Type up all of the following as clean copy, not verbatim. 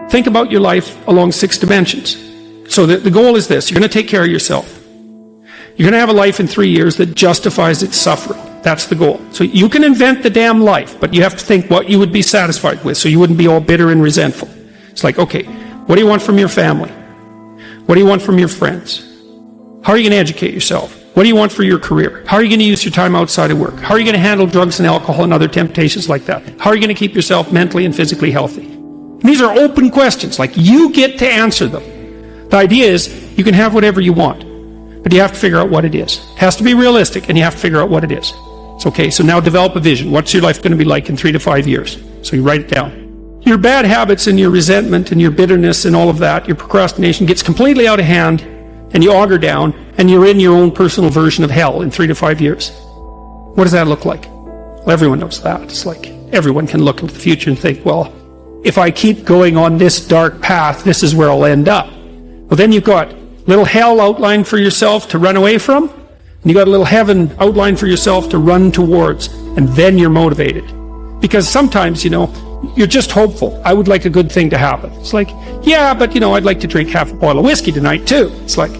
Think about your life along 6 dimensions. So the goal is this. You're going to take care of yourself. You're going to have a life in 3 years that justifies its suffering. That's the goal. So you can invent the damn life, but you have to think what you would be satisfied with so you wouldn't be all bitter and resentful. It's like, okay, what do you want from your family? What do you want from your friends? How are you going to educate yourself? What do you want for your career? How are you going to use your time outside of work? How are you going to handle drugs and alcohol and other temptations like that? How are you going to keep yourself mentally and physically healthy? And these are open questions. Like, you get to answer them. The idea is you can have whatever you want, but you have to figure out what it is. It has to be realistic, and you have to figure out what it is. It's okay, so now develop a vision. What's your life going to be like in 3 to 5 years? So you write it down. Your bad habits and your resentment and your bitterness and all of that, your procrastination gets completely out of hand, and you auger down, and you're in your own personal version of hell in 3 to 5 years. What does that look like? Well, everyone knows that. It's like everyone can look into the future and think, well, if I keep going on this dark path, this is where I'll end up. Well, then you've got little hell outlined for yourself to run away from, and you got a little heaven outlined for yourself to run towards, and then you're motivated. Because sometimes, you're just hopeful. I would like a good thing to happen. It's like, yeah, but I'd like to drink half a bottle of whiskey tonight too. It's like,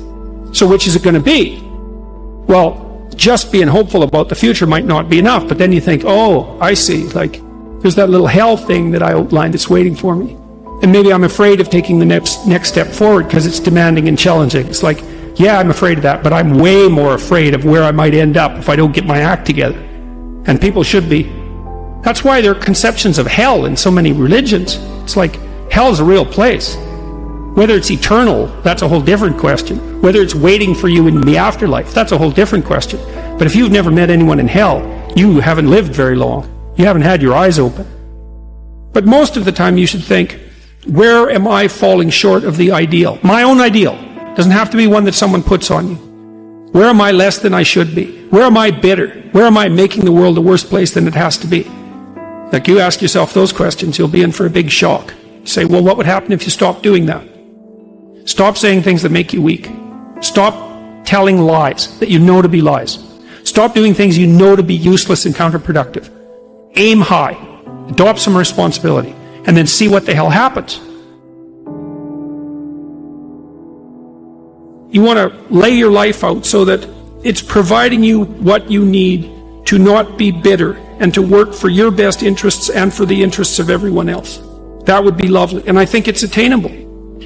so which is it going to be? Well, just being hopeful about the future might not be enough, but then you think, oh, I see, like, there's that little hell thing that I outlined that's waiting for me. And maybe I'm afraid of taking the next step forward because it's demanding and challenging. It's like, yeah, I'm afraid of that, but I'm way more afraid of where I might end up if I don't get my act together. And people should be. That's why there are conceptions of hell in so many religions. It's like, hell is a real place. Whether it's eternal, that's a whole different question. Whether it's waiting for you in the afterlife, that's a whole different question. But if you've never met anyone in hell, you haven't lived very long. You haven't had your eyes open. But most of the time you should think, where am I falling short of the ideal? My own ideal. Doesn't have to be one that someone puts on you. Where am I less than I should be? Where am I bitter? Where am I making the world a worse place than it has to be? Like, you ask yourself those questions, you'll be in for a big shock. You say, well, what would happen if you stopped doing that? Stop saying things that make you weak. Stop telling lies that you know to be lies. Stop doing things you know to be useless and counterproductive. Aim high. Adopt some responsibility. And then see what the hell happens. You want to lay your life out so that it's providing you what you need to not be bitter and to work for your best interests and for the interests of everyone else. That would be lovely. And I think it's attainable.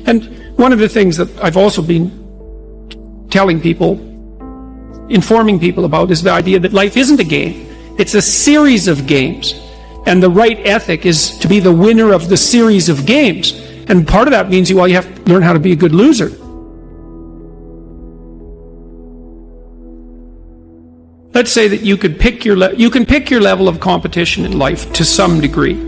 And one of the things that I've also been telling people, informing people about, is the idea that life isn't a game. It's a series of games. And the right ethic is to be the winner of the series of games. And part of that means you have to learn how to be a good loser. Let's say that you can pick your level of competition in life to some degree.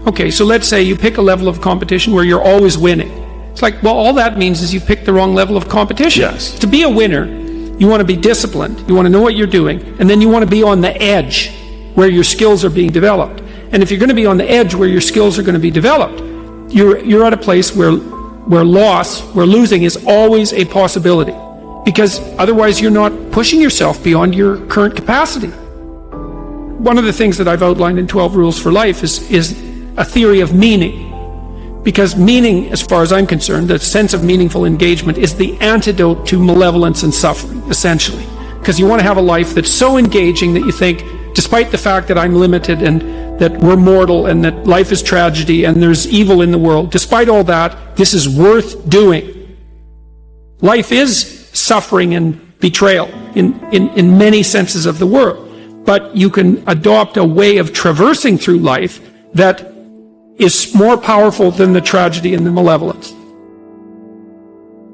Okay, so let's say you pick a level of competition where you're always winning. It's like, well, all that means is you've picked the wrong level of competition. Yes. To be a winner, you want to be disciplined, you want to know what you're doing, and then you want to be on the edge where your skills are being developed. And if you're going to be on the edge where your skills are going to be developed, you're at a place where losing is always a possibility. Because otherwise you're not pushing yourself beyond your current capacity. One of the things that I've outlined in 12 Rules for Life is a theory of meaning. Because meaning, as far as I'm concerned, the sense of meaningful engagement is the antidote to malevolence and suffering, essentially. Because you want to have a life that's so engaging that you think, despite the fact that I'm limited and that we're mortal and that life is tragedy and there's evil in the world, despite all that, this is worth doing. Life is suffering and betrayal in many senses of the word. But you can adopt a way of traversing through life that is more powerful than the tragedy and the malevolence.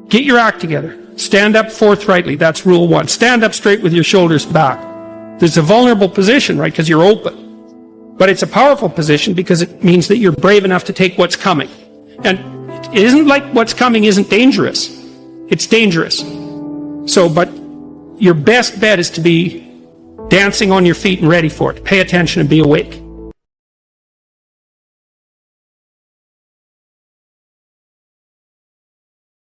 Get your act together. Stand up forthrightly. That's rule 1. Stand up straight with your shoulders back. There's a vulnerable position, right, because you're open. But it's a powerful position because it means that you're brave enough to take what's coming. And it isn't like what's coming isn't dangerous. It's dangerous. But your best bet is to be dancing on your feet and ready for it. Pay attention and be awake.